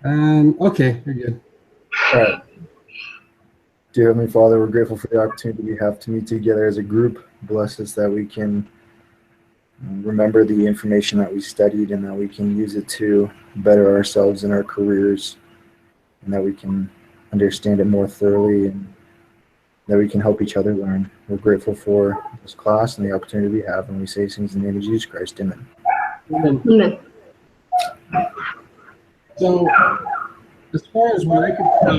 Okay, you're good. All right. Dear Heavenly Father, we're grateful for the opportunity we have to meet together as a group. Bless us that we can remember the information that we studied and that we can use it to better ourselves in our careers and that we can understand it more thoroughly and that we can help each other learn. We're grateful for this class and the opportunity we have, and we say things in the name of Jesus Christ. Amen. Amen. So, as far as what I could tell,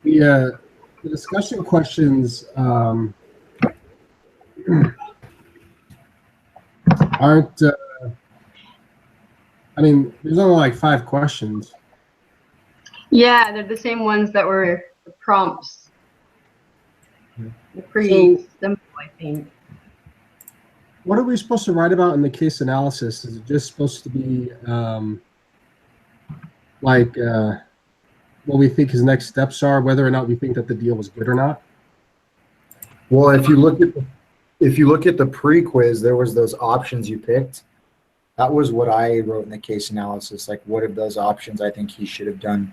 the discussion questions aren't. I mean, there's only like 5 questions. Yeah, they're the same ones that were the prompts. They're pretty simple, I think. What are we supposed to write about in the case analysis? Is it just supposed to be like what we think his next steps are, whether or not we think that the deal was good or not? Well, if you look at the pre-quiz, there was those options you picked. That was what I wrote in the case analysis. Like, what of those options I think he should have done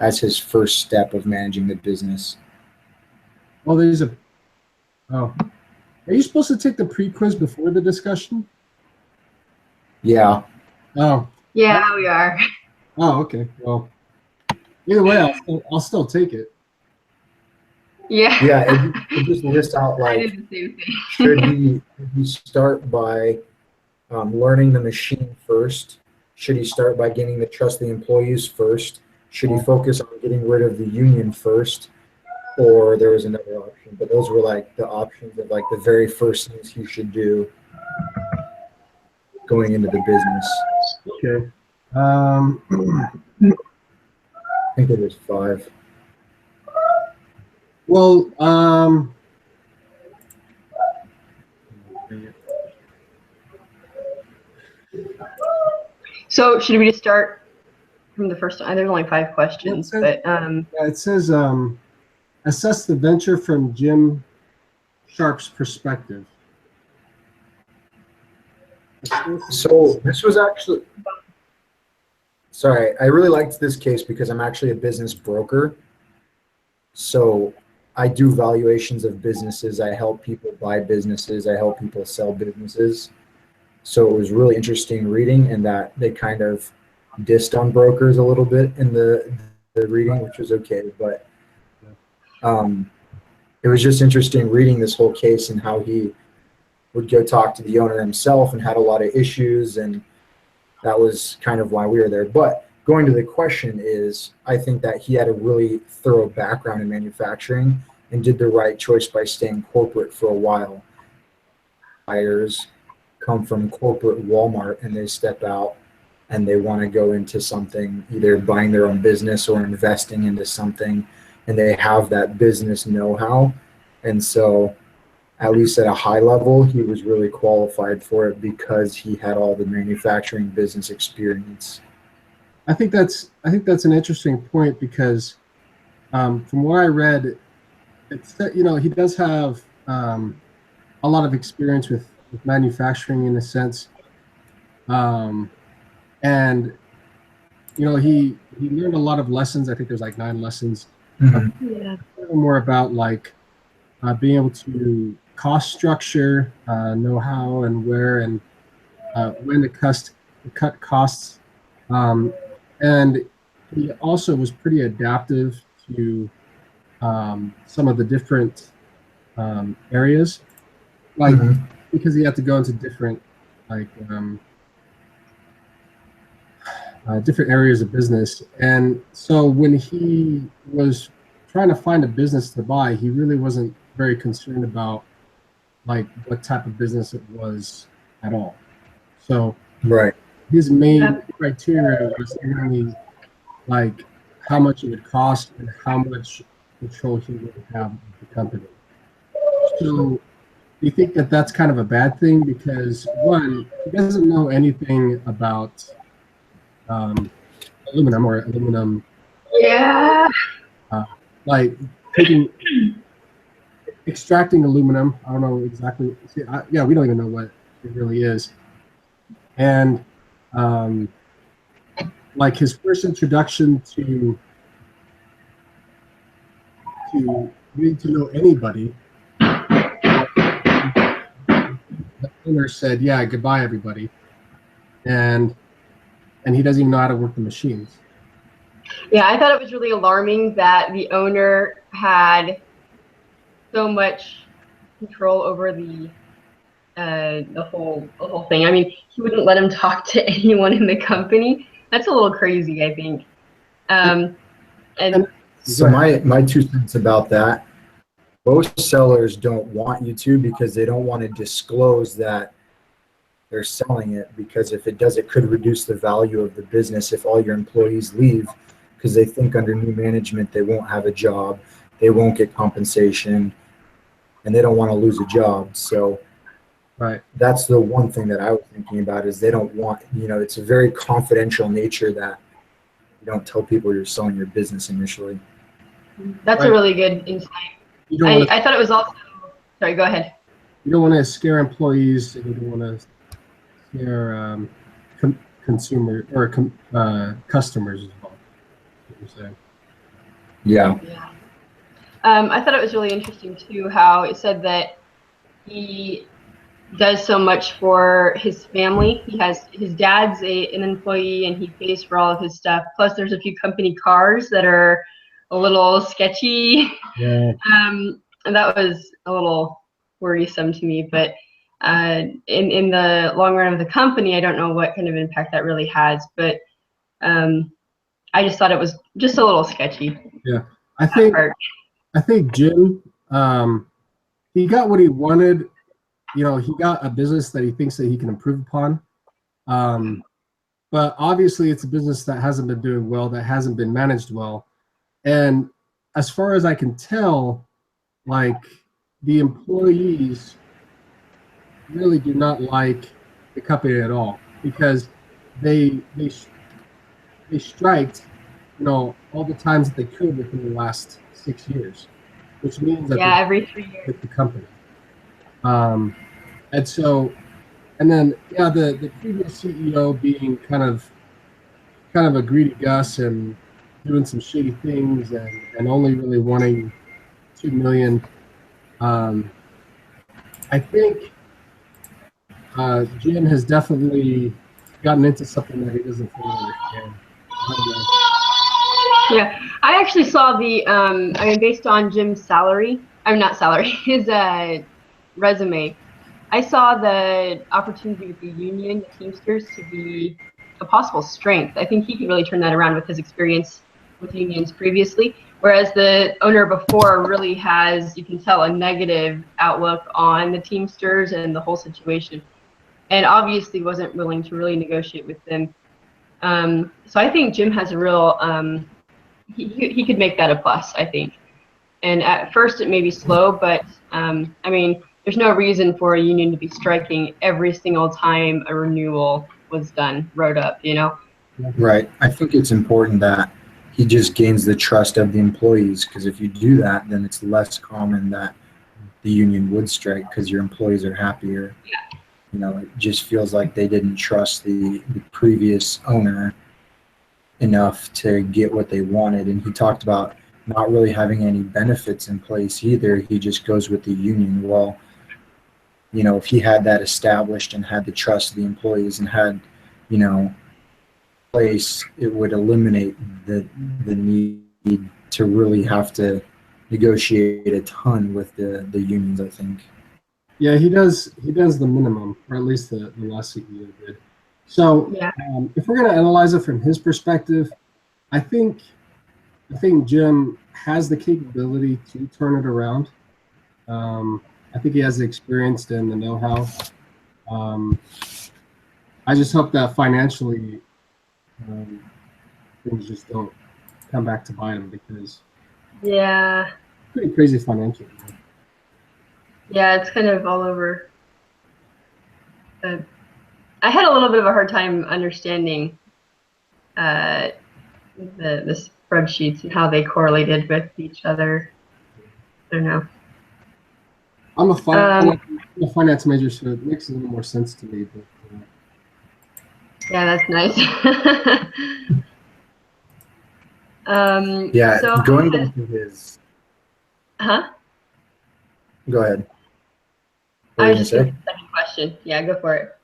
as his first step of managing the business. Well, there's a. Oh, are you supposed to take the pre-quiz before the discussion? Yeah. Oh. Yeah, we are. Oh, okay. Well, either way, I'll still take it. Yeah. Yeah, it just lists out like, I did the same thing. should he start by learning the machine first? Should he start by getting to trust the employees first? Should he focus on getting rid of the union first? Or there was another option, but those were like the options of like the very first things he should do going into the business. Okay. I think it was 5. Well, So should we just start from the first one? There's only 5 questions, but yeah, it says assess the venture from Jim Sharpe's perspective. So this was actually, sorry, I really liked this case because I'm actually a business broker. So I do valuations of businesses. I help people buy businesses. I help people sell businesses. So it was really interesting reading, and that they kind of dissed on brokers a little bit in the reading, which was okay. But it was just interesting reading this whole case and how he would go talk to the owner himself and had a lot of issues, and that was kind of why we were there. But going to the question is, I think that he had a really thorough background in manufacturing and did the right choice by staying corporate for a while. Buyers come from corporate Walmart and they step out and they want to go into something, either buying their own business or investing into something, and they have that business know-how. And so at least at a high level, he was really qualified for it because he had all the manufacturing business experience. I think that's an interesting point because from what I read, it's that, he does have a lot of experience with manufacturing in a sense, and he learned a lot of lessons. I think there's like 9 lessons. Yeah. More about like being able to cost structure, know how and where and when to cut costs. And he also was pretty adaptive to some of the different areas, like because he had to go into different different areas of business. And so when he was trying to find a business to buy, he really wasn't very concerned about like what type of business it was at all. So right. His main criteria was only like how much it would cost and how much control he would have of the company. So do you think that that's kind of a bad thing? Because one, he doesn't know anything about aluminum. Yeah. Like extracting aluminum. I don't know exactly. We don't even know what it really is. And like his first introduction to getting to know anybody, the owner said, "Yeah, goodbye, everybody," and he doesn't even know how to work the machines. Yeah, I thought it was really alarming that the owner had so much control over the whole thing. I mean, he wouldn't let him talk to anyone in the company. That's a little crazy, I think. And so my 2 cents about that, most sellers don't want you to, because they don't want to disclose that they're selling it, because if it does, it could reduce the value of the business if all your employees leave, because they think under new management they won't have a job, they won't get compensation, and they don't want to lose a job. So right, that's the one thing that I was thinking about, is they don't want, it's a very confidential nature that you don't tell people you're selling your business initially. that's a really good insight. You don't want I thought it was also, sorry, go ahead. You don't want to scare employees, and you don't want to scare consumer or customers as well. What you're saying. Yeah. I thought it was really interesting too how it said that he does so much for his family. He has his dad's an employee, and he pays for all of his stuff. Plus, there's a few company cars that are a little sketchy. Yeah. And that was a little worrisome to me. But in the long run of the company, I don't know what kind of impact that really has. But I just thought it was just a little sketchy. Yeah, I think Jim, he got what he wanted. He got a business that he thinks that he can improve upon. But obviously, it's a business that hasn't been doing well, that hasn't been managed well. And as far as I can tell, like, the employees really do not like the company at all, because they striked, all the times that they could within the last 6 years, which means that every 3 years with the company. And so, and then the previous CEO being kind of a greedy Gus and doing some shady things, and only really wanting $2 million. I think Jim has definitely gotten into something that he doesn't fully understand. I don't know. Yeah, I actually saw based on Jim's salary, his resume, I saw the opportunity with the union, the Teamsters, to be a possible strength. I think he could really turn that around with his experience with unions previously, whereas the owner before really has, you can tell, a negative outlook on the Teamsters and the whole situation, and obviously wasn't willing to really negotiate with them. So I think Jim has a real, he could make that a plus, I think. And at first it may be slow, but there's no reason for a union to be striking every single time a renewal was wrote up, Right. I think it's important that he just gains the trust of the employees, because if you do that, then it's less common that the union would strike, because your employees are happier. Yeah. It just feels like they didn't trust the previous owner enough to get what they wanted. And he talked about not really having any benefits in place either. He just goes with the union. Well, if he had that established and had the trust of the employees and had, place, it would eliminate the need to really have to negotiate a ton with the unions, I think. Yeah, he does the minimum, or at least the last CEO did. So if we're going to analyze it from his perspective, I think Jim has the capability to turn it around. I think he has the experience and the know-how. I just hope that financially things just don't come back to bite him, because it's pretty crazy financially. Yeah, it's kind of all over. I had a little bit of a hard time understanding the spreadsheets and how they correlated with each other. I don't know. I'm a finance major, so it makes a little more sense to me. But, yeah, that's nice. Yeah, So going back to his. huh? Go ahead. What I were you was gonna just say? gonna second question. Yeah, go for it.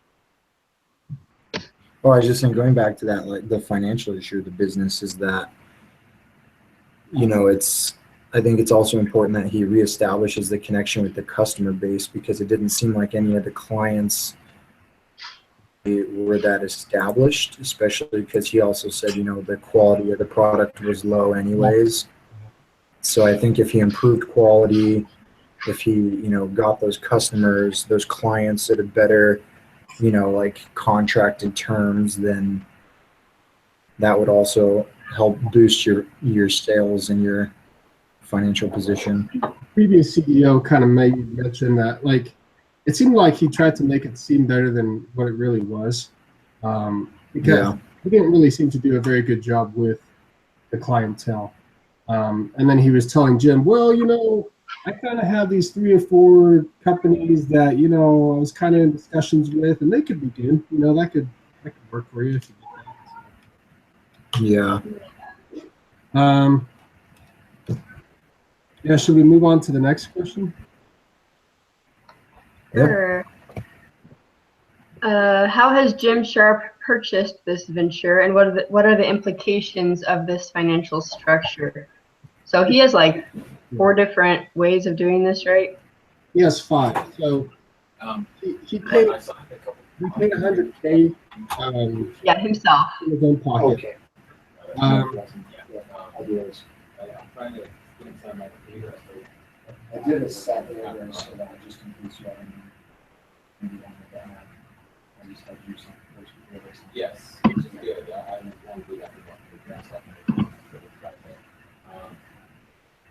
Oh, I was just saying, going back to that, like the financial issue of the business is that, it's, I think it's also important that he reestablishes the connection with the customer base, because it didn't seem like any of the clients were that established, especially because he also said, the quality of the product was low anyways. So I think if he improved quality, if he, got those customers, those clients at a better, like contracted terms, then that would also help boost your sales and your financial position. Previous CEO kind of made mention that, like, it seemed like he tried to make it seem better than what it really was, because Yeah. he didn't really seem to do a very good job with the clientele. And then he was telling Jim, well, I kind of have these 3 or 4 companies that, I was kind of in discussions with, and they could be good. That could work for you if you Yeah. did that. Yeah, should we move on to the next question? Yeah. Sure. How has Jim Sharpe purchased this venture, and what are the implications of this financial structure? So he has like 4 different ways of doing this, right? He has 5. So he paid 100K Yeah, himself. in his own pocket. Okay. I did a set there so that just in case you have any I just have to do something first. Yes, which is good. I want to do that for the next time.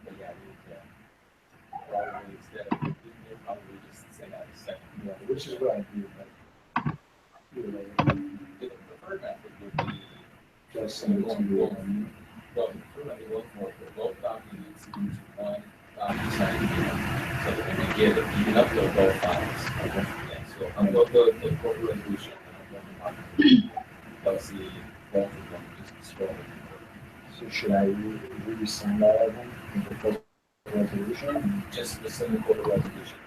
But yeah, we need to probably instead of you'll probably just say that a second. Yeah, which is what I do, but The preferred method would be just send it to you. well, the preferred method would look for both documents into one DocuSign. So that when you get it, you can upload both files. Okay. Yeah, so upload the corporate resolution and upload the document. They'll see both of them just scroll. So should I re-sign that again? The first resolution? Just the single corporate resolution.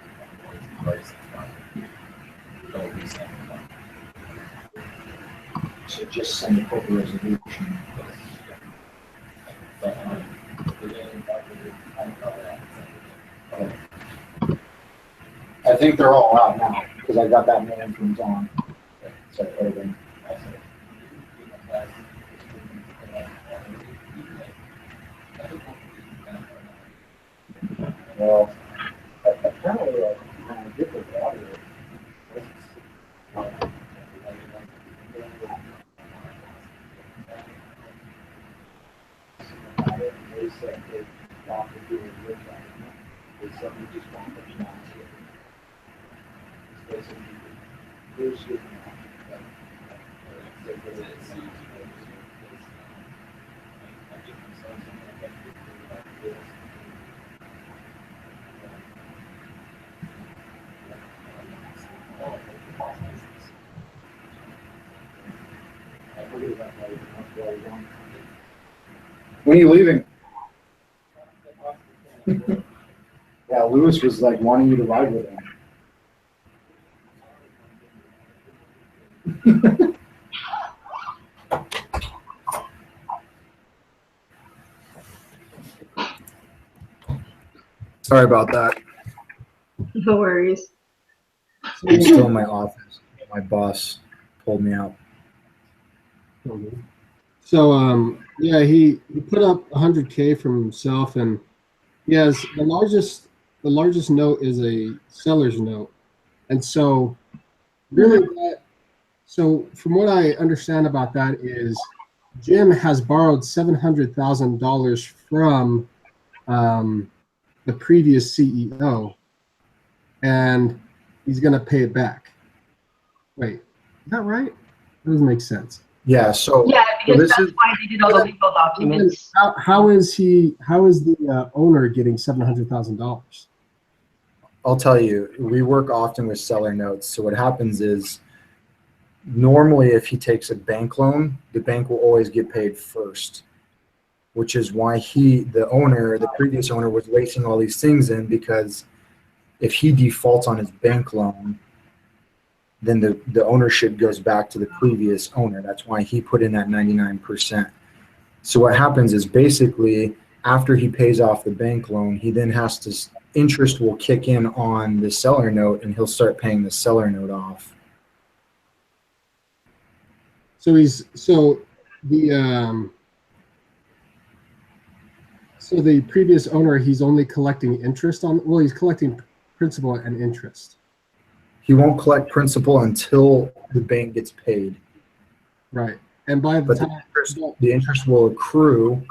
Don't resend it. So just send the corporate resolution. But again, I think they're all out now because I got that man from John. So everything. Well, apparently, when I get the audio, they said they want to do it with that. They said we just want to pronounce it. They said here's your When are you leaving? Yeah, Lewis was like wanting you to ride with him. Sorry about that. No worries. I'm still in my office. My boss pulled me out. So yeah, he put up 100K from himself, and yes, the largest note is a seller's note, and so really so from what I understand about that is Jim has borrowed $700,000 from the previous CEO, and he's going to pay it back. Wait, is that right? That doesn't make sense. Yeah, so Yeah, because this that's is why they did all the legal documents. How is the owner getting $700,000? I'll tell you, we work often with seller notes. So what happens is normally if he takes a bank loan, the bank will always get paid first. which is why the previous owner was lacing all these things in, because if he defaults on his bank loan, then the ownership goes back to the previous owner. That's why he put in that 99%. So what happens is basically after he pays off the bank loan, he then has to, interest will kick in on the seller note and he'll start paying the seller note off. So the previous owner, he's only collecting interest on, well, he's collecting principal and interest. He won't collect principal until the bank gets paid. Right. And by the time the interest will accrue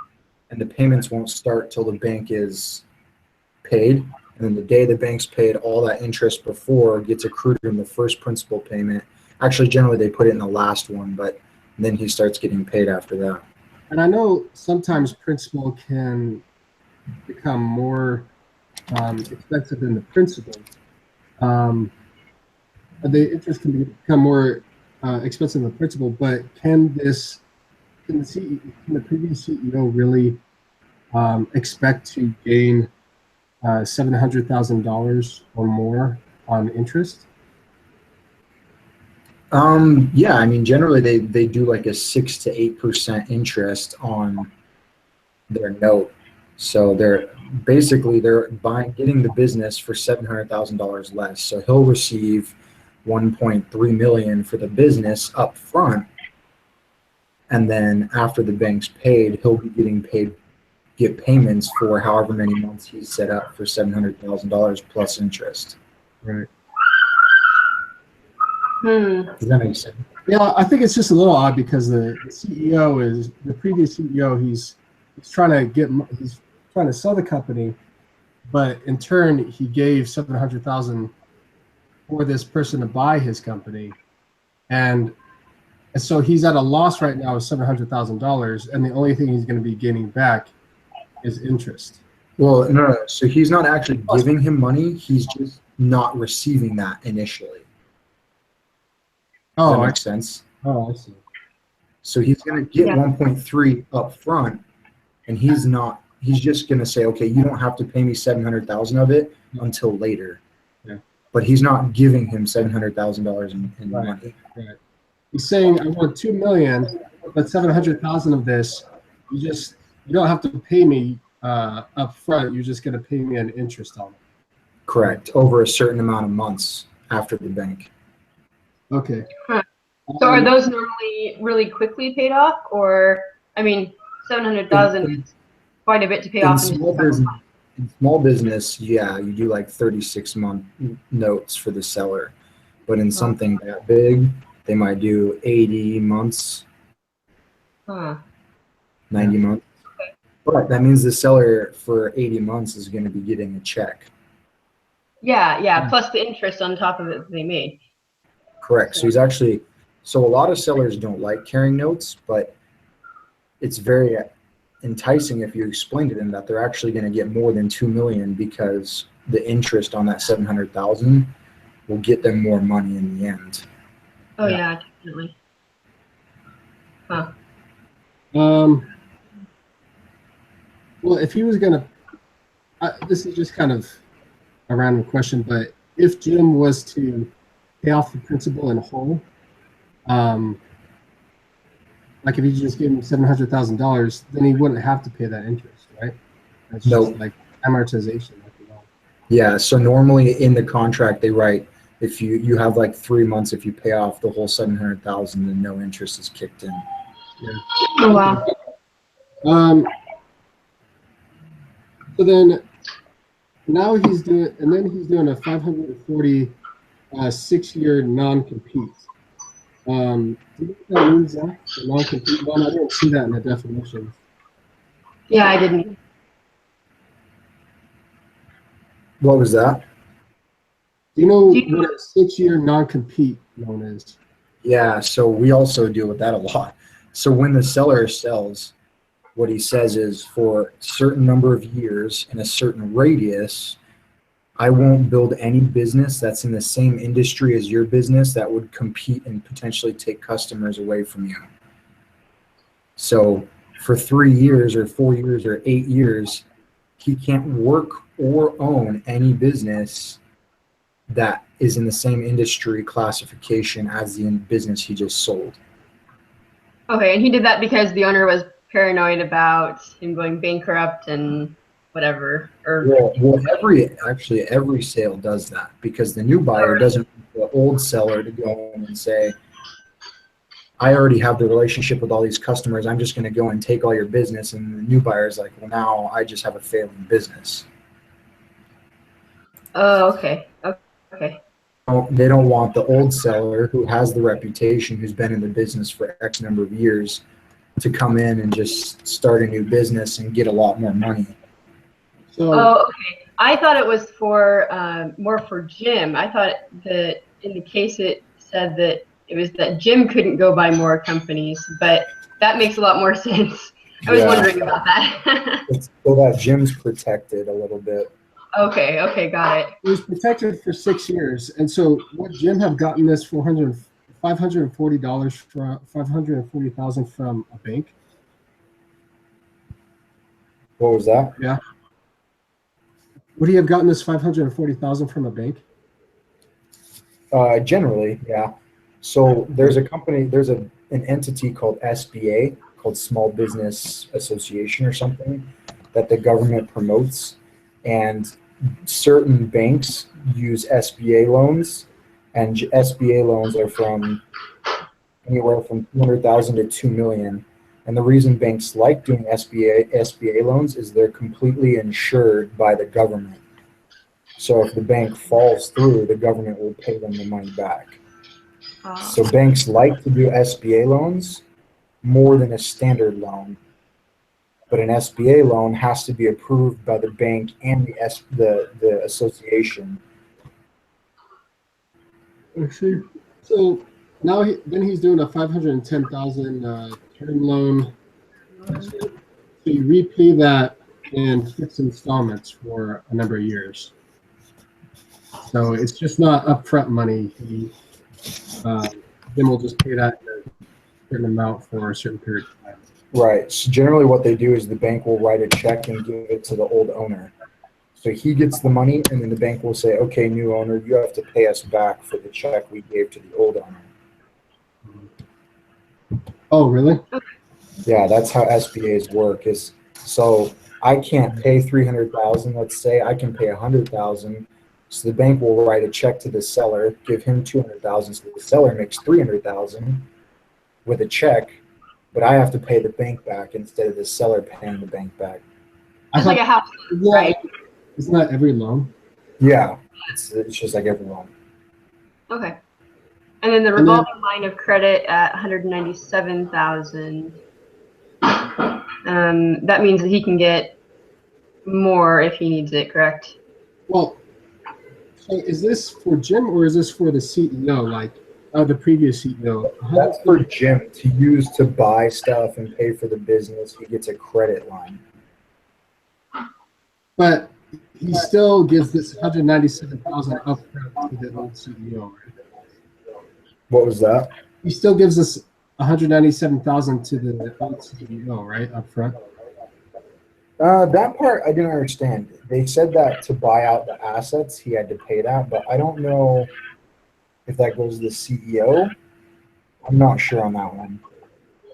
and the payments won't start till the bank is paid. And then the day the bank's paid, all that interest before gets accrued in the first principal payment. Actually, generally they put it in the last one, but then he starts getting paid after that. And I know sometimes principal can become more expensive than the principal. The interest can become more expensive than the principal, but can the previous CEO really expect to gain $700,000 or more on interest? Yeah, I mean, generally they do like a 6 to 8% interest on their note. So they're getting the business for $700,000 less. So he'll receive 1.3 million for the business up front, and then after the bank's paid, he'll be get payments for however many months he's set up for $700,000 plus interest. Right. Does that make sense? Yeah, I think it's just a little odd because the previous CEO, he's trying to sell the company, but in turn he gave $700,000 for this person to buy his company, and so he's at a loss right now of $700,000, and the only thing he's going to be gaining back is interest. Well, no. So he's not actually giving him money; he's just not receiving that initially. Does that make sense? Oh, I see. So he's going to get 1.3 up front, and he's just going to say, okay, you don't have to pay me 700,000 of it until later. Yeah. But he's not giving him $700,000 in money. Right. He's saying, I want $2 million, but 700,000 of this, you don't have to pay me up front. You're just going to pay me an interest on it. Correct. Over a certain amount of months after the bank. Okay. So are those normally really quickly paid off, or I mean, 700,000 is quite a bit to pay off in small business, yeah, you do like 36-month notes for the seller, but in something that big, they might do 80 months, 90 months. Okay. But that means the seller for 80 months is going to be getting a check. Yeah, plus the interest on top of it that they made. Correct. So a lot of sellers don't like carrying notes, but it's very enticing if you explain to them that they're actually going to get more than 2 million because the interest on that 700,000 will get them more money in the end. Oh yeah, definitely. Huh. Well, if he was gonna, this is just kind of a random question, but if Jim was to pay off the principal in whole, like if you just gave him $700,000, then he wouldn't have to pay that interest, right? That's just like amortization. Yeah. So normally in the contract they write, if you have like 3 months, if you pay off the whole 700,000, then no interest is kicked in. Yeah. Oh wow. So then now he's doing a 540 6-year non-compete. Do you know what that means, Zach? The non-compete one? I didn't see that in the definition. Yeah, I didn't. What was that? Do you know what a 6-year non-compete loan is? Yeah, so we also deal with that a lot. So when the seller sells, what he says is for a certain number of years in a certain radius, I won't build any business that's in the same industry as your business that would compete and potentially take customers away from you. So for 3 years or 4 years or 8 years, he can't work or own any business that is in the same industry classification as the business he just sold. Okay, and he did that because the owner was paranoid about him going bankrupt and whatever. Or Well, every sale does that, because the new buyer doesn't want the old seller to go in and say, I already have the relationship with all these customers, I'm just going to go and take all your business. And the new buyer is like, well, now I just have a failing business. oh, okay. Okay. They don't want the old seller who has the reputation, who's been in the business for X number of years, to come in and just start a new business and get a lot more money. So, Oh, okay. I thought it was for more for Jim. I thought that in the case it said that it was that Jim couldn't go buy more companies, but that makes a lot more sense. I was wondering about that. It's so that Jim's protected a little bit. Okay, got it. it was protected for 6 years, and so would Jim have gotten this $540 from $540,000 from a bank? What was that? Yeah. Would he have gotten this $540,000 from a bank? Generally, yeah. So there's an entity called SBA, called Small Business Association or something, that the government promotes, and certain banks use SBA loans, and SBA loans are from anywhere from 200,000 to 2 million. And the reason banks like doing SBA loans is they're completely insured by the government. So if the bank falls through, the government will pay them the money back. So banks like to do SBA loans more than a standard loan. But an SBA loan has to be approved by the bank and the association. I see. So now he's doing a $510,000 term loan. So you repay that in 6 installments for a number of years. So it's just not upfront money. Jim will just pay that in a certain amount for a certain period of time. Right. So generally what they do is the bank will write a check and give it to the old owner. So he gets the money, and then the bank will say, okay, new owner, you have to pay us back for the check we gave to the old owner. Oh, really? Yeah, that's how SBAs work. So I can't pay 300,000, let's say, I can pay 100,000. So the bank will write a check to the seller, give him 200,000, so the seller makes 300,000 with a check, but I have to pay the bank back instead of the seller paying the bank back. It's like a house, right? Isn't that every loan? Yeah, it's just like every loan. Okay. And then the revolving line of credit at 197,000. That means that he can get more if he needs it, correct? Well, so is this for Jim or is this for the CEO, like the previous CEO? That's for Jim to use to buy stuff and pay for the business. He gets a credit line. But he still gives this 197,000 upfront to the old CEO, right? What was that? He still gives us 197,000 to the old CEO, right, upfront. That part I didn't understand. They said that to buy out the assets, he had to pay that, but I don't know if that goes to the CEO. I'm not sure on that one.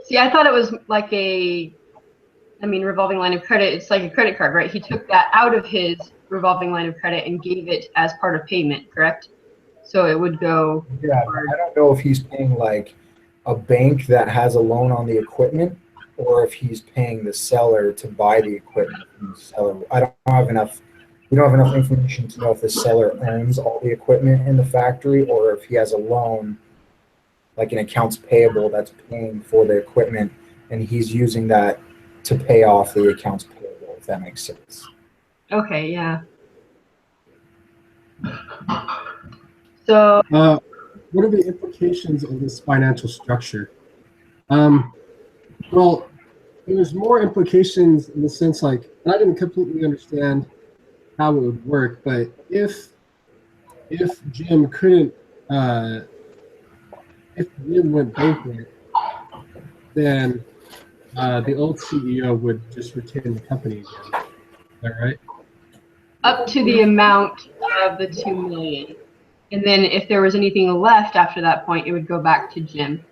See, I thought it was like revolving line of credit. It's like a credit card, right? He took that out of his revolving line of credit and gave it as part of payment, correct? So it would go. Yeah, I don't know if he's paying like a bank that has a loan on the equipment, or if he's paying the seller to buy the equipment from the seller. We don't have enough information to know if the seller owns all the equipment in the factory, or if he has a loan, like an accounts payable, that's paying for the equipment, and he's using that to pay off the accounts payable, if that makes sense. Okay, yeah. So what are the implications of this financial structure? Well, there's more implications in the sense, like, and I didn't completely understand how it would work, but if Jim couldn't, if Jim went bankrupt, then the old CEO would just retain the company again. Is that right? Up to the amount of the 2 million. And then if there was anything left after that point, it would go back to Jim.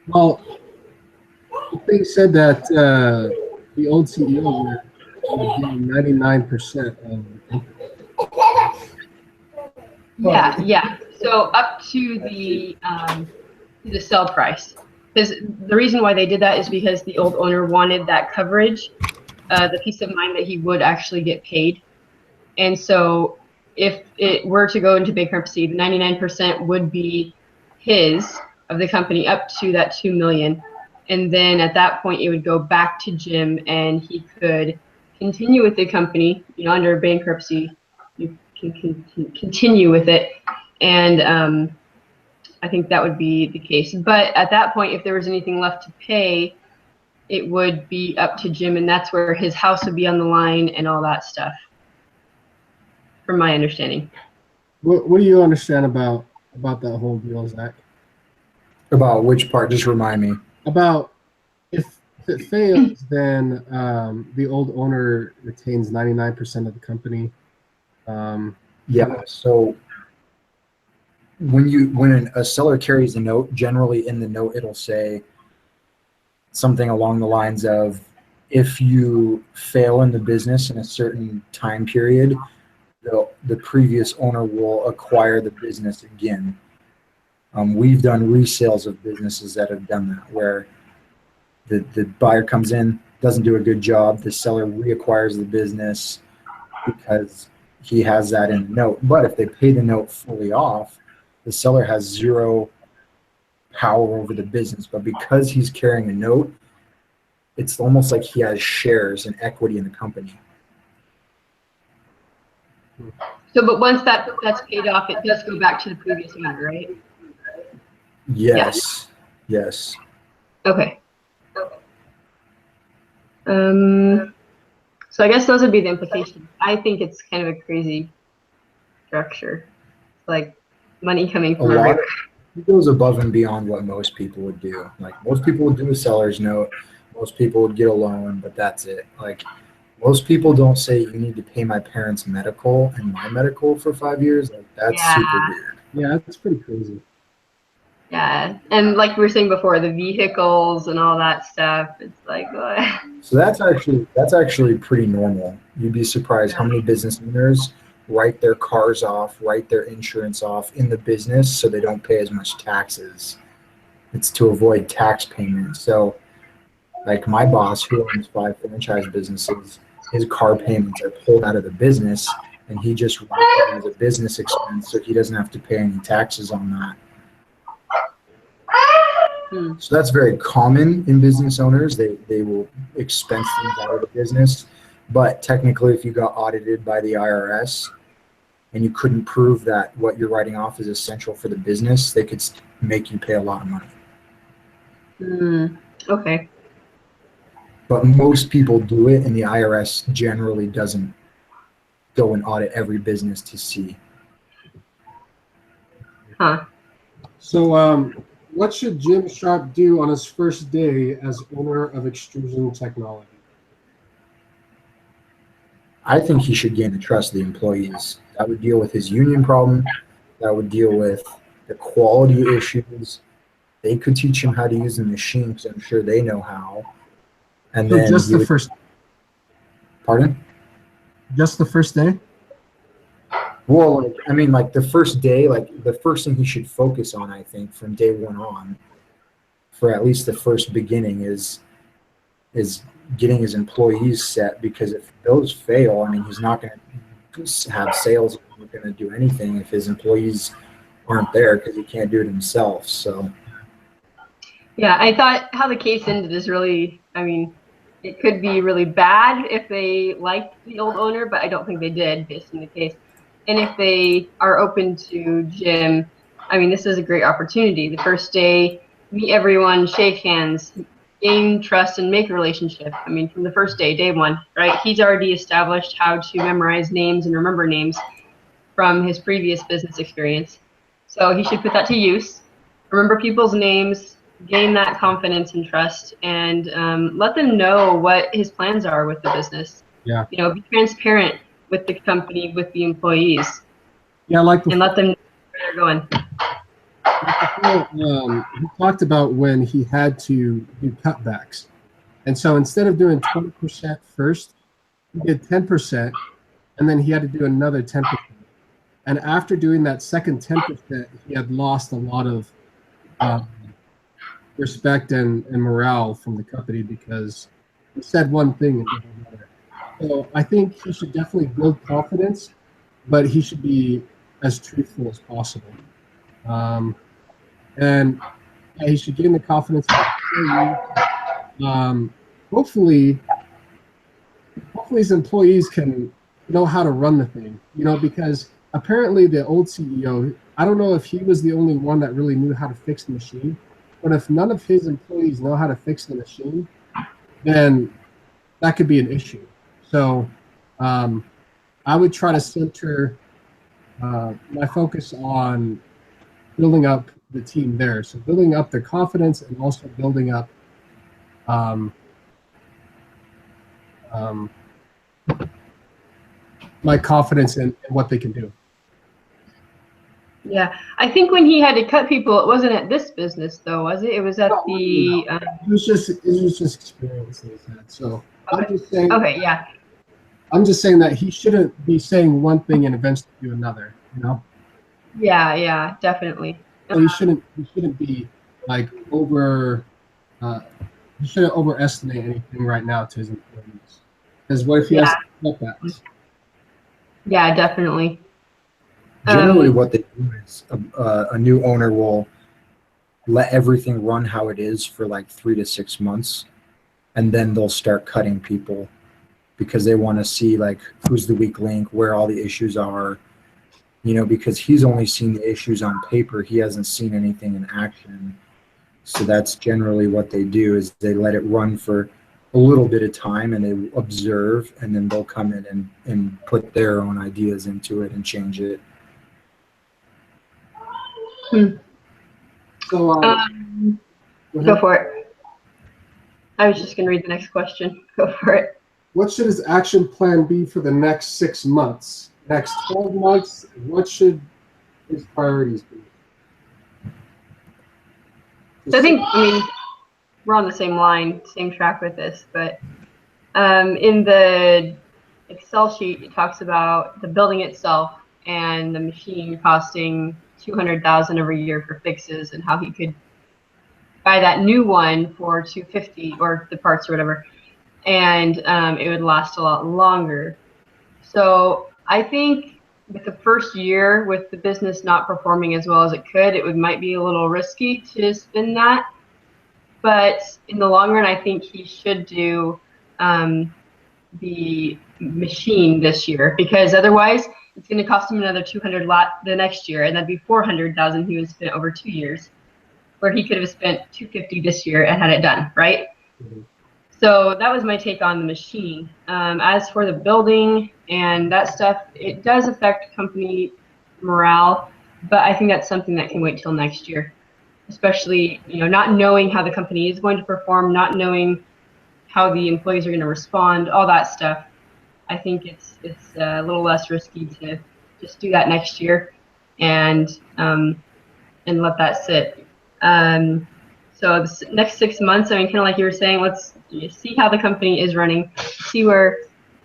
Well, the thing said that the old CEO would gain 99% of the company. Yeah. So up to the sell price. Because the reason why they did that is because the old owner wanted that coverage, the peace of mind that he would actually get paid. And so if it were to go into bankruptcy, the 99% would be his of the company up to that 2 million. And then at that point, it would go back to Jim and he could continue with the company, under bankruptcy, you can continue with it. And I think that would be the case. But at that point, if there was anything left to pay, it would be up to Jim, and that's where his house would be on the line and all that stuff, from my understanding. What do you understand about that whole deal, Zach? About which part? Just remind me. About if it fails, then the old owner retains 99% of the company. Yeah. So when a seller carries a note, generally in the note it'll say something along the lines of, if you fail in the business in a certain time period, the previous owner will acquire the business again. We've done resales of businesses that have done that, where the buyer comes in, doesn't do a good job, the seller reacquires the business because he has that in the note. But if they pay the note fully off, the seller has zero power over the business. But because he's carrying a note, it's almost like he has shares and equity in the company. So, but once that's paid off, it does go back to the previous owner, right? Yes. Yeah. Yes. Okay. So I guess those would be the implications. I think it's kind of a crazy structure, like money coming from everywhere. It goes above and beyond what most people would do. Like, most people would do a seller's note, most people would get a loan, but that's it. Like, most people don't say, you need to pay my parents' medical and my medical for 5 years. Like, that's super weird. Yeah, that's pretty crazy. Yeah, and like we were saying before, the vehicles and all that stuff, it's like, what? So that's actually pretty normal. You'd be surprised how many business owners write their cars off, write their insurance off in the business so they don't pay as much taxes. It's to avoid tax payments. So, like, my boss, who owns 5 franchise businesses, his car payments are pulled out of the business, and he just writes it as a business expense, so he doesn't have to pay any taxes on that. So that's very common in business owners. They will expense things out of the business. But technically, if you got audited by the IRS and you couldn't prove that what you're writing off is essential for the business, they could make you pay a lot of money. Okay. But most people do it, and the IRS generally doesn't go and audit every business to see. Huh. So, what should Jim Sharpe do on his first day as owner of Extrusion Technology? I think he should gain the trust of the employees. That would deal with his union problem. That would deal with the quality issues. They could teach him how to use the machine, because I'm sure they know how. And So then just the first. Pardon? Just the first day? Well, like the first day, like the first thing he should focus on, I think, from day one on, for at least the first beginning, is getting his employees set. Because if those fail, I mean, he's not going to have sales. He's not going to do anything if his employees aren't there, because he can't do it himself. So. Yeah, I thought how the case ended is really, I mean, it could be really bad if they liked the old owner, but I don't think they did based on the case. And if they are open to Jim, I mean, this is a great opportunity. The first day, meet everyone, shake hands, gain trust, and make a relationship. I mean, from the first day, day one, right? He's already established how to memorize names and remember names from his previous business experience. So he should put that to use. Remember people's names, gain that confidence and trust, and let them know what his plans are with the business. Yeah. You know, be transparent with the company, with the employees, Yeah, like and before, let them know where they're going. he talked about when he had to do cutbacks. And so instead of doing 20% first, he did 10%, and then he had to do another 10%. And after doing that second 10%, he had lost a lot of respect and morale from the company because he said one thing and did another. So I think he should definitely build confidence, but he should be as truthful as possible. And yeah, he should gain the confidence of the employees. Hopefully, his employees can know how to run the thing, because apparently the old CEO, I don't know if he was the only one that really knew how to fix the machine, but if none of his employees know how to fix the machine, then that could be an issue. So I would try to center my focus on building up the team there. So building up their confidence and also building up my confidence in what they can do. Yeah, I think when he had to cut people, it wasn't at this business though, was it? It was at the. It was just experience that he's had. So Okay. I'm just saying. Okay, yeah. I'm just saying that he shouldn't be saying one thing and eventually do another. Yeah, definitely. So he shouldn't be like he shouldn't overestimate anything right now to his employees. Because what if he has cutbacks? Yeah, definitely. Generally, what they do is a new owner will let everything run how it is for like 3 to 6 months, and then they'll start cutting people because they want to see like who's the weak link, where all the issues are, because he's only seen the issues on paper. He hasn't seen anything in action. So that's generally what they do is they let it run for a little bit of time and they observe, and then they'll come in and put their own ideas into it and change it. So go for it. I was just going to read the next question. Go for it. What should his action plan be for the next 6 months? Next 12 months? What should his priorities be? So I think, we're on the same line, same track with this, but in the Excel sheet, it talks about the building itself and the machine costing $200,000 every year for fixes, and how he could buy that new one for $250 or the parts or whatever, and it would last a lot longer. So I think with the first year, with the business not performing as well as it could, it might be a little risky to spend that. But in the long run, I think he should do the machine this year, because otherwise it's going to cost him another $200,000 the next year, and that'd be $400,000 he would spend over 2 years, where he could have spent $250 this year and had it done, right? Mm-hmm. So that was my take on the machine. As for the building and that stuff, it does affect company morale, but I think that's something that can wait till next year, especially not knowing how the company is going to perform, not knowing how the employees are going to respond, all that stuff. I think it's a little less risky to just do that next year and let that sit. So the next 6 months, kind of like you were saying, let's see how the company is running, see where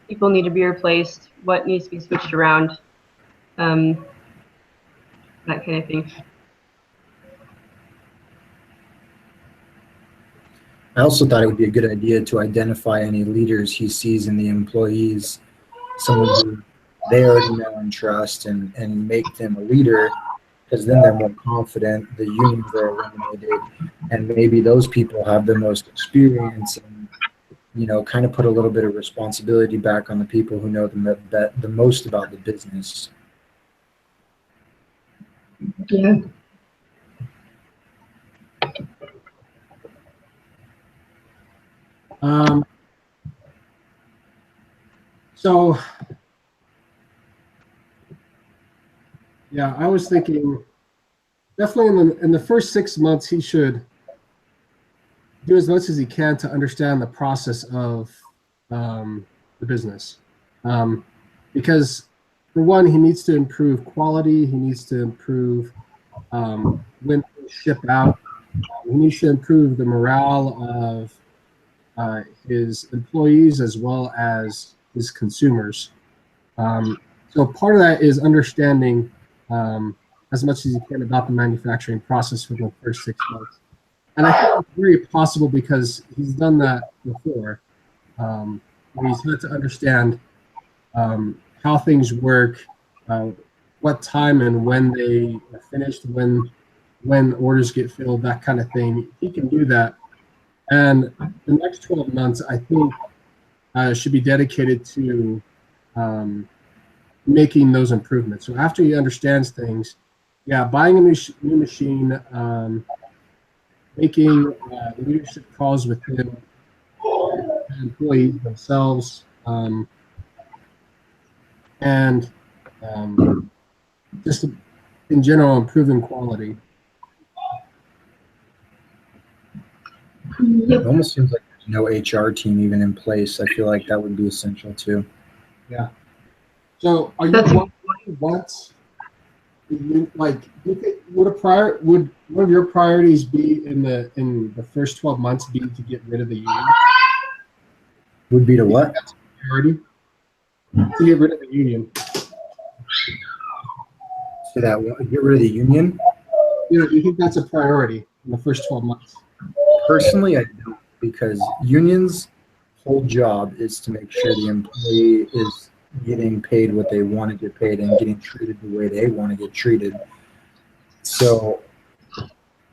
people need to be replaced, what needs to be switched around, that kind of thing. I also thought it would be a good idea to identify any leaders he sees in the employees, someone who they already know and trust, and make them a leader, because then they're more confident, the unions are eliminated, and maybe those people have the most experience, and kind of put a little bit of responsibility back on the people who know the most about the business. Yeah. So yeah, I was thinking definitely in the first 6 months he should do as much as he can to understand the process of the business. Because for one, he needs to improve quality. He needs to improve when things ship out. He needs to improve the morale of his employees as well as his consumers. So part of that is understanding as much as you can about the manufacturing process for the first 6 months. And I think it's very possible because he's done that before. He's had to understand how things work, what time and when they are finished, when orders get filled, that kind of thing. He can do that. And the next 12 months, I think, should be dedicated to making those improvements. So after he understands things, yeah, buying a new machine, making leadership calls within employees themselves, and just in general improving quality. It almost seems like there's no HR team even in place. I feel like that would be essential too. Yeah. So are you would one of your priorities be in the first 12 months be to get rid of the union? Would be to what? That's a priority. To get rid of the union. So that get rid of the union? You know, do you think that's a priority in the first 12 months? Personally, I don't, because unions' whole job is to make sure the employee is getting paid what they want to get paid and getting treated the way they want to get treated. So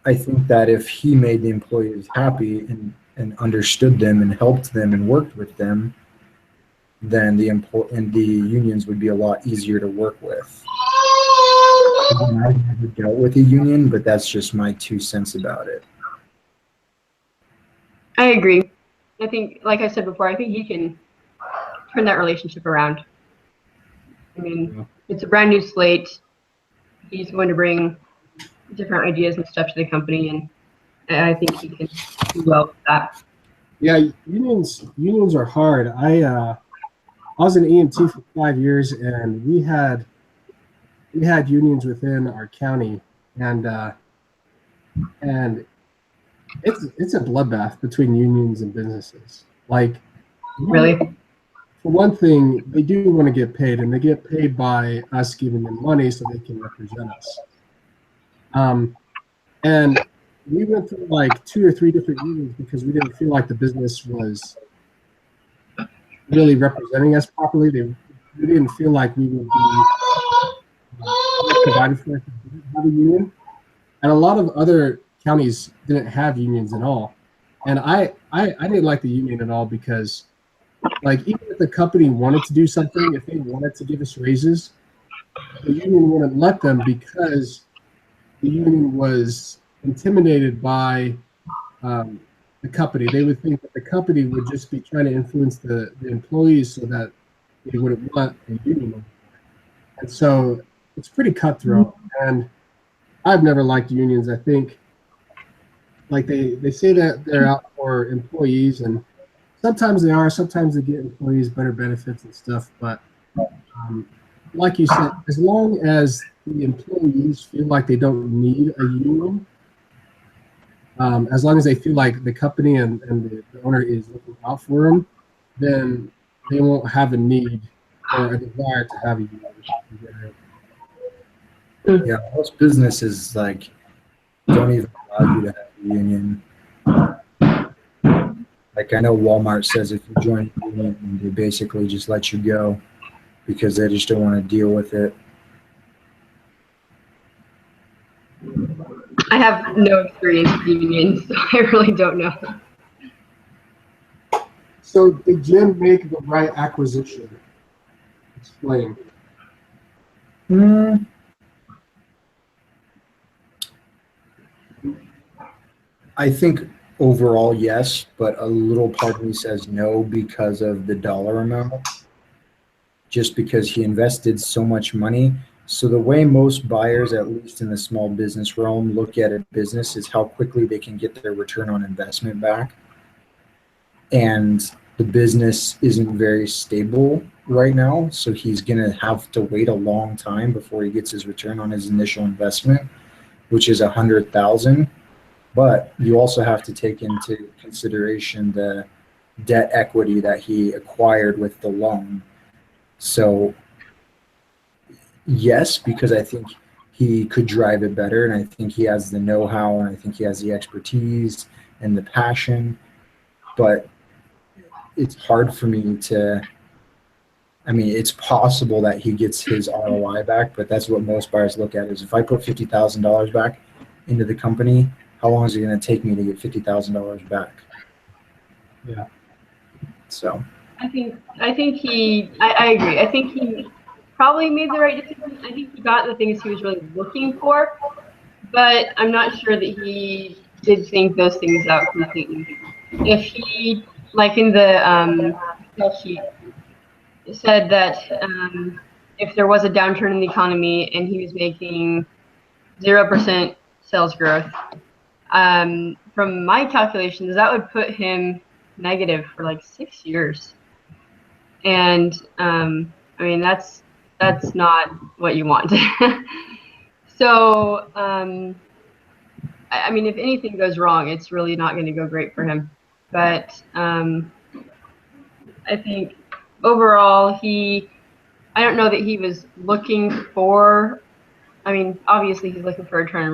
I think that if he made the employees happy and understood them and helped them and worked with them, then the unions would be a lot easier to work with. Again, I've never dealt with a union, but that's just my 2 cents about it. I agree. I think, like I said before, I think he can turn that relationship around. I mean, it's a brand new slate. He's going to bring different ideas and stuff to the company, and I think he can do well with that. Yeah, unions are hard. I was an EMT for 5 years, and we had unions within our county, and it's a bloodbath between unions and businesses. Like, really, for one thing, they do want to get paid, and they get paid by us giving them money so they can represent us. And we went through like 2 or 3 different unions because we didn't feel like the business was really representing us properly. We didn't feel like we would be provided for if we didn't have a union. And a lot of other counties didn't have unions at all. And I didn't like the union at all because, like, even if the company wanted to do something, if they wanted to give us raises, the union wouldn't let them because the union was intimidated by the company. They would think that the company would just be trying to influence the employees so that they wouldn't want a union. And so it's pretty cutthroat. And I've never liked unions. I think, like, they say that they're out for employees, and sometimes they are. Sometimes they get employees better benefits and stuff. But like you said, as long as the employees feel like they don't need a union, as long as they feel like the company and the owner is looking out for them, then they won't have a need or a desire to have a union. Yeah, most businesses like don't even allow you to have a union. Like, I know Walmart says if you join a union, they basically just let you go because they just don't want to deal with it. I have no experience with unions, so I really don't know. So did Jim make the right acquisition? Explain. I think overall, yes, but a little part of me says no because of the dollar amount. Just because he invested so much money. So the way most buyers, at least in the small business realm, look at a business is how quickly they can get their return on investment back. And the business isn't very stable right now, so he's going to have to wait a long time before he gets his return on his initial investment, which is 100,000. But you also have to take into consideration the debt equity that he acquired with the loan. So yes, because I think he could drive it better, and I think he has the know-how, and I think he has the expertise and the passion. But it's hard for me to, I mean, it's possible that he gets his ROI back, but that's what most buyers look at is if I put $50,000 back into the company, how long is it going to take me to get $50,000 back? Yeah. So I agree. I think he probably made the right decision. I think he got the things he was really looking for, but I'm not sure that he did think those things out completely. If he, like in the Excel sheet, said that if there was a downturn in the economy and he was making 0% sales growth, from my calculations, that would put him negative for like 6 years. And I mean, that's not what you want. So, I mean, if anything goes wrong, it's really not going to go great for him. But I think overall, I don't know that he was looking for, I mean, obviously he's looking for a return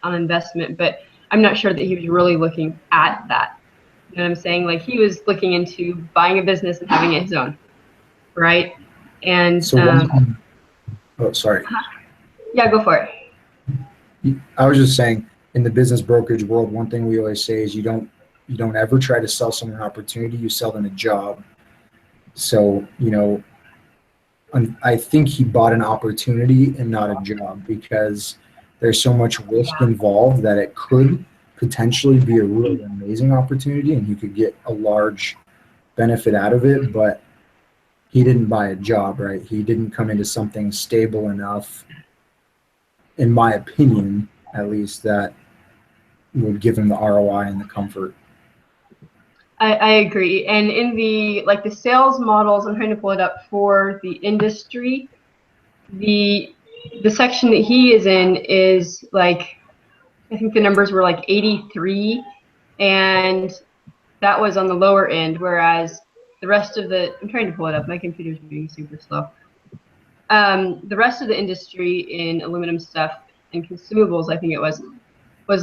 on investment, but I'm not sure that he was really looking at that. You know what I'm saying? Like he was looking into buying a business and having it his own, right? And so oh, sorry. Yeah, go for it. I was just saying, in the business brokerage world, one thing we always say is you don't ever try to sell someone an opportunity, you sell them a job. So, you know, I think he bought an opportunity and not a job because there's so much risk involved that it could potentially be a really amazing opportunity and you could get a large benefit out of it, but he didn't buy a job, right? He didn't come into something stable enough, in my opinion, at least, that would give him the ROI and the comfort. I agree. And in the sales models, I'm trying to pull it up for the industry. The section that he is in is like, I think the numbers were like 83, and that was on the lower end, whereas the rest of I'm trying to pull it up. My computer's moving super slow. The rest of the industry in aluminum stuff and consumables, I think it was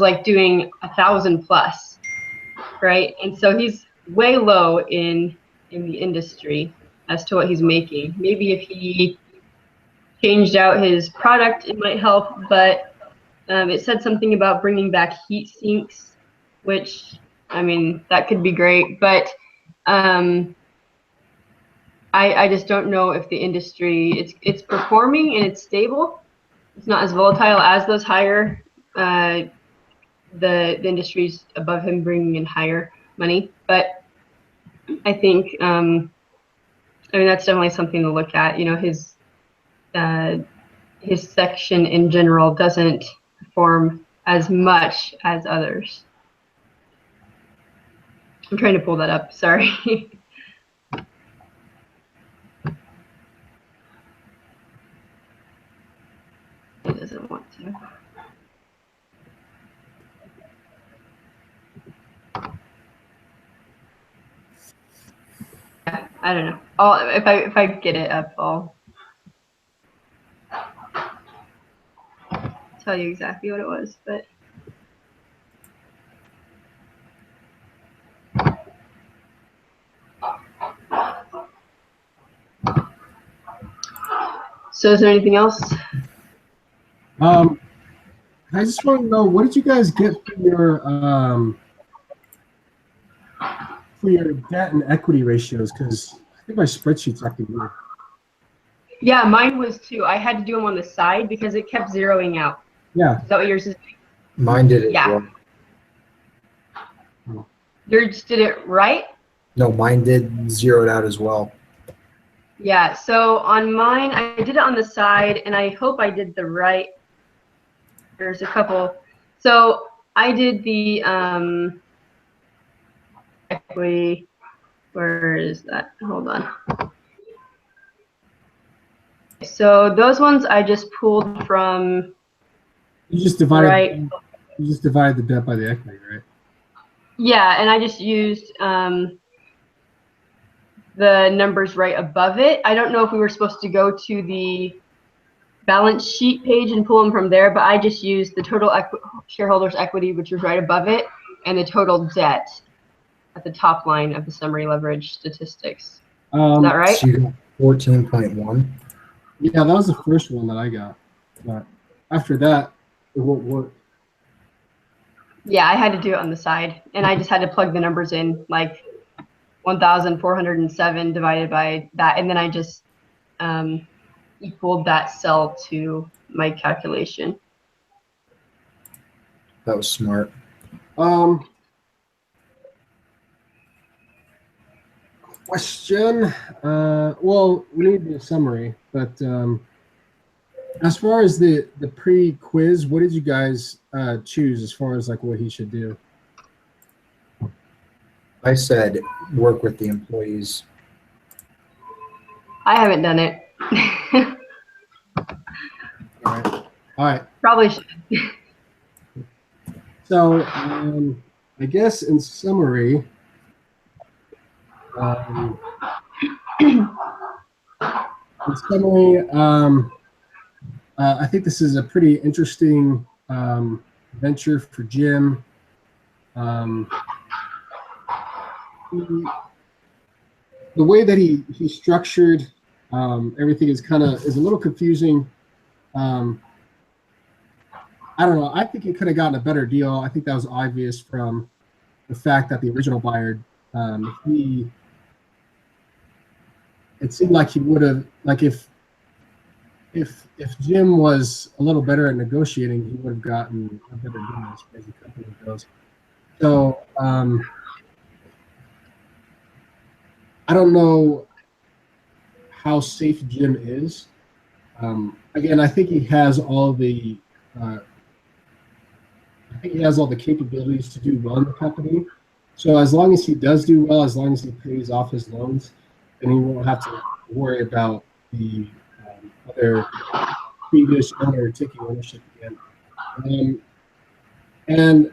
like doing 1,000 plus, right? And so he's way low in the industry as to what he's making. Maybe if he changed out his product, it might help, but it said something about bringing back heat sinks, which, I mean, that could be great, but I just don't know if the industry, it's performing and it's stable. It's not as volatile as those higher, the industries above him bringing in higher money. But I think, I mean, that's definitely something to look at. You know, his section in general doesn't perform as much as others. I'm trying to pull that up, sorry. It doesn't want to. Yeah, I don't know. If I get it up, I'll tell you exactly what it was, but so is there anything else? I just want to know, what did you guys get for your debt and equity ratios? Because I think my spreadsheet's acting weird. Yeah, mine was too. I had to do them on the side because it kept zeroing out. Yeah. Is that what yours is? Mine did it. Yeah. Well. Yours did it right? No, mine did zeroed out as well. Yeah, so on mine, I did it on the side, and I hope I did the right. There's a couple. So I did the equity. Where is that? Hold on. So those ones I just pulled from. You just divided. Right. You just divided the debt by the equity, right? Yeah, and I just used the numbers right above it. I don't know if we were supposed to go to the balance sheet page and pull them from there, but I just used the total shareholders equity, which was right above it, and the total debt at the top line of the summary leverage statistics. Is that right? So you got 14.1. Yeah, that was the first one that I got. But after that, it won't work. Yeah, I had to do it on the side, and I just had to plug the numbers in, like 1,407 divided by that, and then I just equaled that cell to my calculation. That was smart. Question. Well, we need the summary, but as far as the pre-quiz, what did you guys choose as far as like what he should do? I said work with the employees. I haven't done it. All right. Probably should. So I guess in summary, I think this is a pretty interesting venture for Jim. The way that he structured everything is a little confusing. I don't know. I think he could have gotten a better deal. I think that was obvious from the fact that the original buyer, it seemed like he would have, like if Jim was a little better at negotiating, he would have gotten a better deal as far as the company goes. So I don't know how safe Jim is. Again, I think he has all the capabilities to do well in the company. So as long as he does do well, as long as he pays off his loans, then he won't have to worry about the other previous owner taking ownership again. And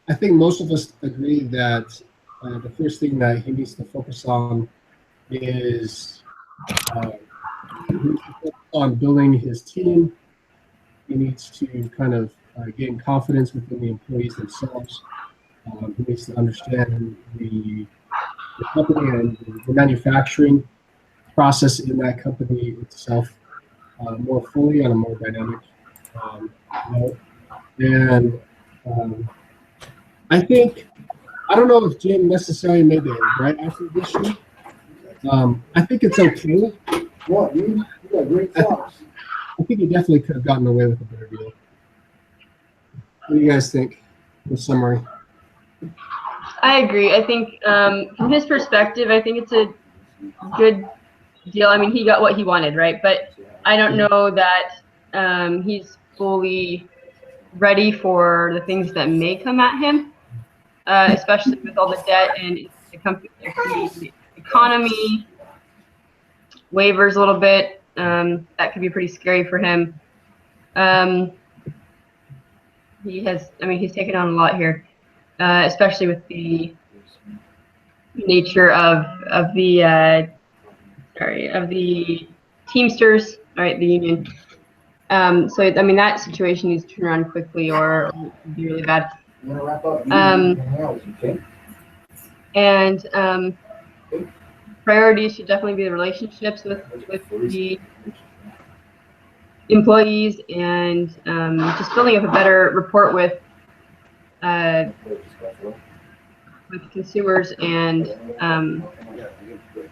I think most of us agree that the first thing that he needs to focus on is building his team. He needs to kind of gain confidence within the employees themselves. He needs to understand the company and the manufacturing process in that company itself more fully on a more dynamic note. And I don't know if Jim necessarily made the right acquisition. I think it's okay. What, dude? You got great thoughts. I think he definitely could have gotten away with a better deal. What do you guys think? In summary. I agree. I think from his perspective, I think it's a good deal. I mean, he got what he wanted, right? But I don't know that he's fully ready for the things that may come at him, especially with all the debt and the economy waivers a little bit. That could be pretty scary for him. He's taken on a lot here, especially with the nature of the Teamsters, right? The union. So I mean that situation needs to turn around quickly, or it would be really bad. You want to wrap up? And priorities should definitely be the relationships with the employees and just building up a better rapport with consumers and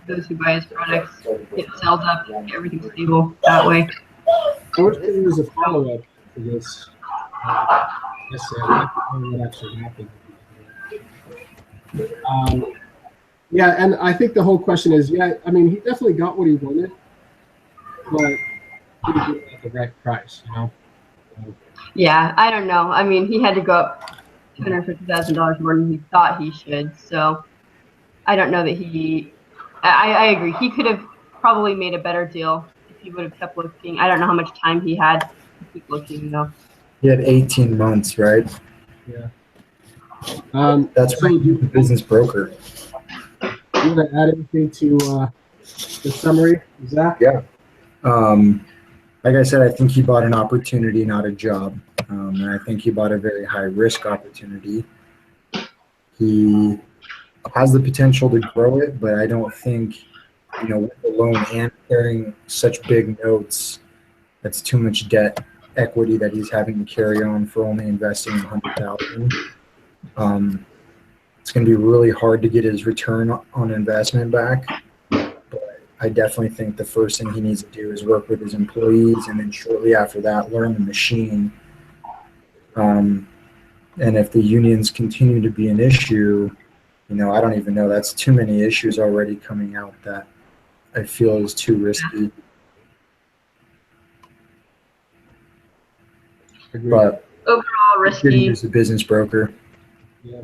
those who buy his products, get sales up, get everything stable that way. I wish there was a follow-up to this. I don't know what actually happened. Yeah, and I think the whole question is, I mean, he definitely got what he wanted. but he did it at the right price, you know. Yeah, I don't know. I mean, he had to go up $250,000 more than he thought he should. So I don't know that he. I agree. He could have probably made a better deal if he would have kept looking. I don't know how much time he had to keep looking though. He had 18 months, right? Yeah. That's So right. do The business broker. you want to add anything to the summary, Zach? Yeah. Like I said, I think he bought an opportunity, not a job. And I think he bought a very high risk opportunity. He has the potential to grow it, but I don't think, with the loan and carrying such big notes, that's too much debt equity that he's having to carry on for only investing $100,000. It's going to be really hard to get his return on investment back. But I definitely think the first thing he needs to do is work with his employees, and then shortly after that, learn the machine. And if the unions continue to be an issue, I don't even know. That's too many issues already coming out that I feel is too risky. Agreed. But Overall risky. as a business broker. Yeah.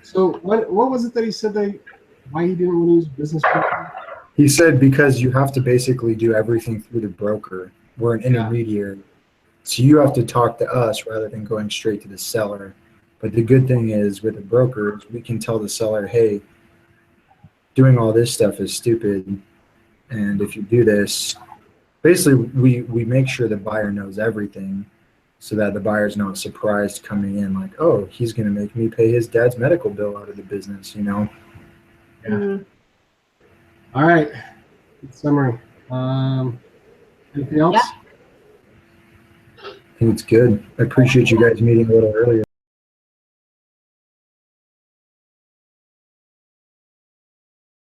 So what was it that he said why he didn't want to use business broker? He said because you have to basically do everything through the broker. We're an intermediary. So you have to talk to us rather than going straight to the seller. But the good thing is with a broker, we can tell the seller, hey, doing all this stuff is stupid. And if you do this, basically we make sure the buyer knows everything so that the buyer's not surprised coming in like, oh, he's going to make me pay his dad's medical bill out of the business, Yeah. Mhm. All right. Good summary. Anything else? Yeah. I think it's good. I appreciate you guys meeting a little earlier.